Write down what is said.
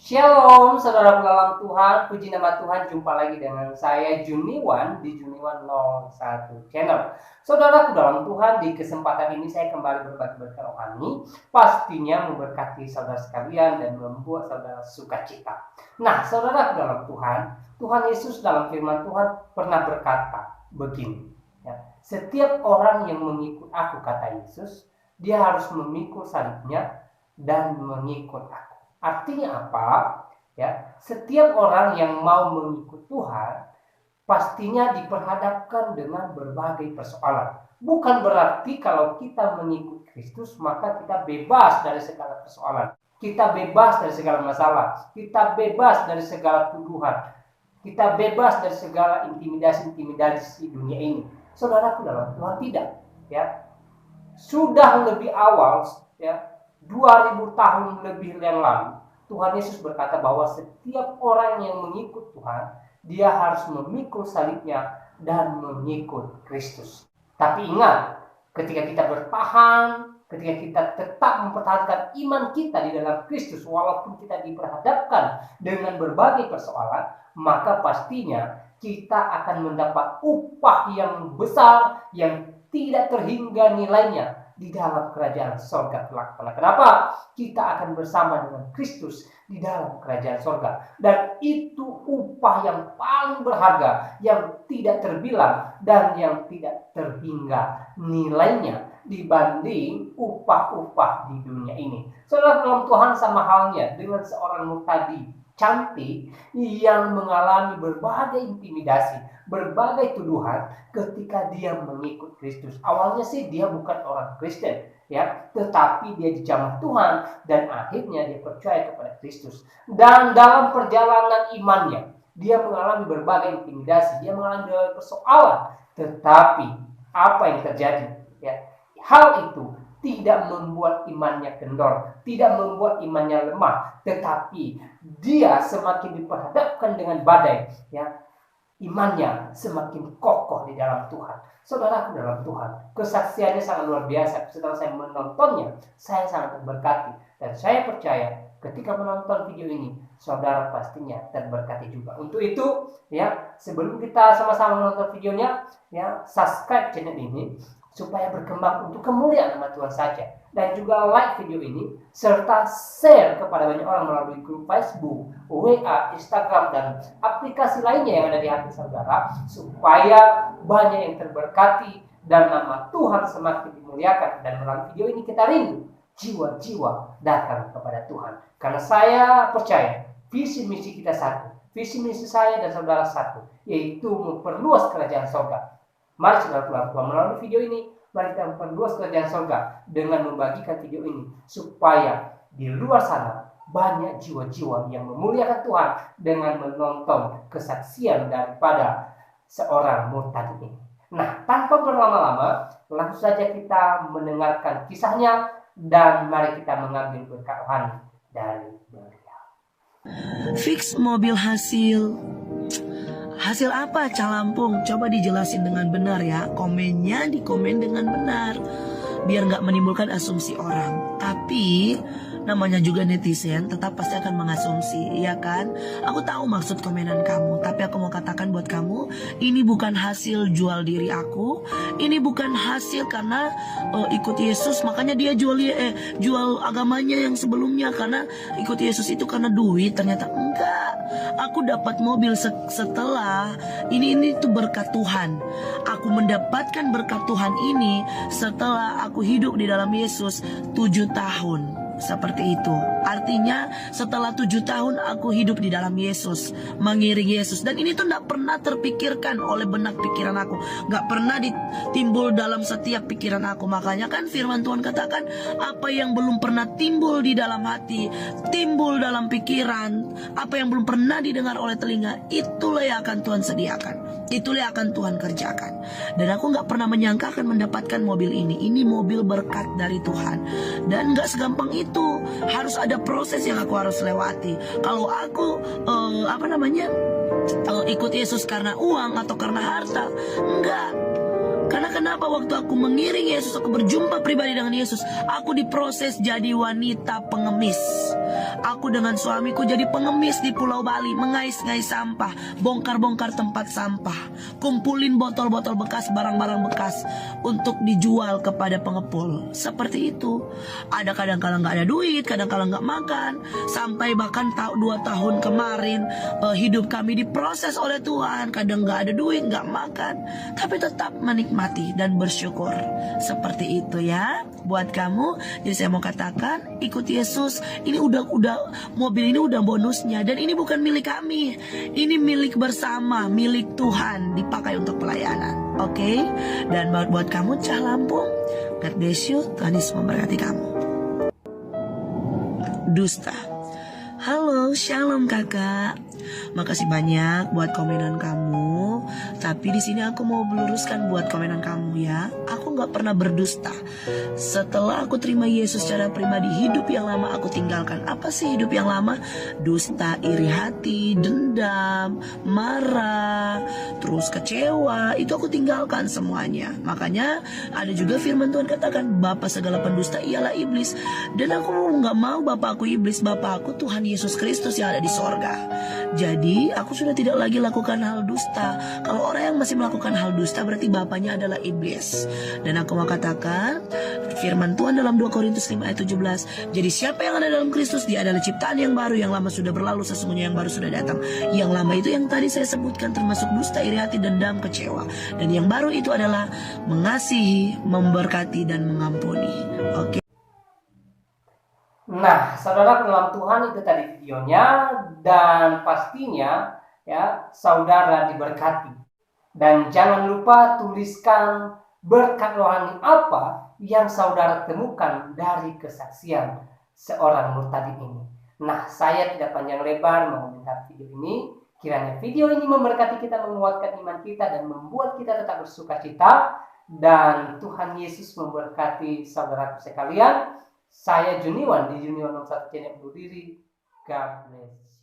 Shalom, saudara dalam Tuhan, puji nama Tuhan, jumpa lagi dengan saya Juniwan di Juniwan 01 Channel. Saudaraku dalam Tuhan, di kesempatan ini saya kembali berbagi berkat rohani, pastinya memberkati saudara sekalian dan membuat saudara sukacita. Nah, saudaraku dalam Tuhan, Tuhan Yesus dalam firman Tuhan pernah berkata begini, ya, setiap orang yang mengikut aku, kata Yesus, dia harus memikul salibnya dan mengikut aku. Artinya apa? Ya, setiap orang yang mau mengikut Tuhan pastinya diperhadapkan dengan berbagai persoalan. Bukan berarti kalau kita mengikut Kristus maka kita bebas dari segala persoalan. Kita bebas dari segala masalah. Kita bebas dari segala tuduhan. Kita bebas dari segala intimidasi-intimidasi dunia ini. Saudaraku dalam Tuhan, tidak. Ya, sudah lebih awal, ya, 2000 tahun lebih yang lalu, Tuhan Yesus berkata bahwa setiap orang yang mengikut Tuhan, dia harus memikul salibnya dan mengikut Kristus. Tapi ingat, ketika kita bertahan, ketika kita tetap mempertahankan iman kita di dalam Kristus, walaupun kita diperhadapkan dengan berbagai persoalan, maka pastinya kita akan mendapat upah yang besar, yang tidak terhingga nilainya di dalam kerajaan sorga kelak. Kenapa? Kita akan bersama dengan Kristus di dalam kerajaan sorga. Dan itu upah yang paling berharga, yang tidak terbilang dan yang tidak terhingga nilainya dibanding upah-upah di dunia ini. Saudara dalam Tuhan, sama halnya dengan seorang murtadi cantik yang mengalami berbagai intimidasi, berbagai tuduhan ketika dia mengikut Kristus. Awalnya sih dia bukan orang Kristen, ya, tetapi dia dijamah Tuhan dan akhirnya dia percaya kepada Kristus. Dan dalam perjalanan imannya, dia mengalami berbagai intimidasi, dia mengalami berbagai persoalan. Tetapi apa yang terjadi? Ya, hal itu tidak membuat imannya kendor, tidak membuat imannya lemah, tetapi dia semakin diperhadapkan dengan badai, ya, imannya semakin kokoh di dalam Tuhan. Saudaraku dalam Tuhan, kesaksiannya sangat luar biasa. Setelah saya menontonnya, saya sangat terberkati, dan saya percaya ketika menonton video ini, saudara pastinya terberkati juga. Untuk itu, ya, sebelum kita sama-sama menonton videonya, ya, subscribe channel ini supaya berkembang untuk kemuliaan nama Tuhan saja. Dan juga like video ini, serta share kepada banyak orang melalui grup Facebook, WA, Instagram, dan aplikasi lainnya yang ada di hati saudara, supaya banyak yang terberkati dan nama Tuhan semakin dimuliakan. Dan melalui video ini kita rindu jiwa-jiwa datang kepada Tuhan. Karena saya percaya visi misi kita satu, visi misi saya dan saudara satu, yaitu memperluas kerajaan surga. Mari saudara Tuhan, melalui video ini, mari kita memperluas kerajaan surga dengan membagikan video ini, supaya di luar sana banyak jiwa-jiwa yang memuliakan Tuhan dengan menonton kesaksian daripada seorang murtad ini. Nah, tanpa berlama-lama, langsung saja kita mendengarkan kisahnya, dan mari kita mengambil berkat rohani dari beliau. Fix mobil Hasil apa, Calampung? Coba dijelasin dengan benar ya. Komennya dikomen dengan benar, biar nggak menimbulkan asumsi orang. Tapi namanya juga netizen, tetap pasti akan mengasumsi, iya kan? Aku tahu maksud komenan kamu, tapi aku mau katakan buat kamu, ini bukan hasil jual diri aku. Ini bukan hasil karena ikut Yesus, makanya dia jual agamanya yang sebelumnya karena ikut Yesus itu karena duit. Ternyata enggak. Aku dapat mobil setelah ini tuh berkat Tuhan. Aku mendapatkan berkat Tuhan ini setelah aku hidup di dalam Yesus 7 tahun. Seperti itu. Artinya setelah 7 tahun aku hidup di dalam Yesus, mengiring Yesus. Dan ini tuh gak pernah terpikirkan oleh benak pikiran aku, gak pernah timbul dalam setiap pikiran aku. Makanya kan firman Tuhan katakan, apa yang belum pernah timbul di dalam hati, timbul dalam pikiran, apa yang belum pernah didengar oleh telinga, itulah yang akan Tuhan sediakan, itulah yang akan Tuhan kerjakan. Dan aku gak pernah menyangka akan mendapatkan mobil ini. Ini mobil berkat dari Tuhan. Dan gak segampang itu, harus ada proses yang aku harus lewati. Kalau aku ikut Yesus karena uang atau karena harta, enggak. Karena kenapa waktu aku mengiring Yesus, aku berjumpa pribadi dengan Yesus, aku diproses jadi wanita pengemis. Aku dengan suamiku jadi pengemis di Pulau Bali, mengais-ngais sampah, bongkar-bongkar tempat sampah, kumpulin botol-botol bekas, barang-barang bekas untuk dijual kepada pengepul. Seperti itu. Ada kadang-kala nggak ada duit, kadang-kala nggak makan, sampai bahkan 2 tahun kemarin hidup kami diproses oleh Tuhan. Kadang nggak ada duit, nggak makan, tapi tetap menikmati dan bersyukur. Seperti itu ya buat kamu. Jadi saya mau katakan, ikut Yesus. Ini udah mobil ini udah bonusnya, dan ini bukan milik kami. Ini milik bersama, milik Tuhan, dipakai untuk pelayanan. Oke? Dan buat kamu Cah Lampung, God bless you. Tuhan Yesus memberkati kamu. Dusta. Halo, shalom kakak. Makasih banyak buat komenan kamu. Tapi di sini aku mau meluruskan buat komenan kamu ya. Aku nggak pernah berdusta. Setelah aku terima Yesus secara pribadi, hidup yang lama aku tinggalkan. Apa sih hidup yang lama? Dusta, iri hati, dendam, marah, terus kecewa. Itu aku tinggalkan semuanya. Makanya ada juga firman Tuhan katakan, bapa segala pendusta ialah iblis. Dan aku nggak mau bapa aku iblis. Bapa aku Tuhan Yesus Kristus yang ada di sorga. Jadi aku sudah tidak lagi lakukan hal dusta. Kalau orang yang masih melakukan hal dusta, berarti bapaknya adalah iblis. Dan aku mau katakan firman Tuhan dalam 2 Korintus 5 ayat 17. Jadi siapa yang ada dalam Kristus, dia adalah ciptaan yang baru. Yang lama sudah berlalu, sesungguhnya yang baru sudah datang. Yang lama itu yang tadi saya sebutkan, termasuk dusta, iri hati, dendam, kecewa. Dan yang baru itu adalah mengasihi, memberkati, dan mengampuni. Oke. Nah, saudara dalam Tuhan, itu tadi videonya, dan pastinya ya saudara diberkati. Dan jangan lupa tuliskan berkat rohani apa yang saudara temukan dari kesaksian seorang murtadin ini. Nah, saya tidak panjang lebar mengomentari video ini. Kiranya video ini memberkati kita, menguatkan iman kita, dan membuat kita tetap bersukacita. Dan Tuhan Yesus memberkati saudaraku sekalian. Saya Juniwan di Juniwan 01 Channel undur diri. God bless.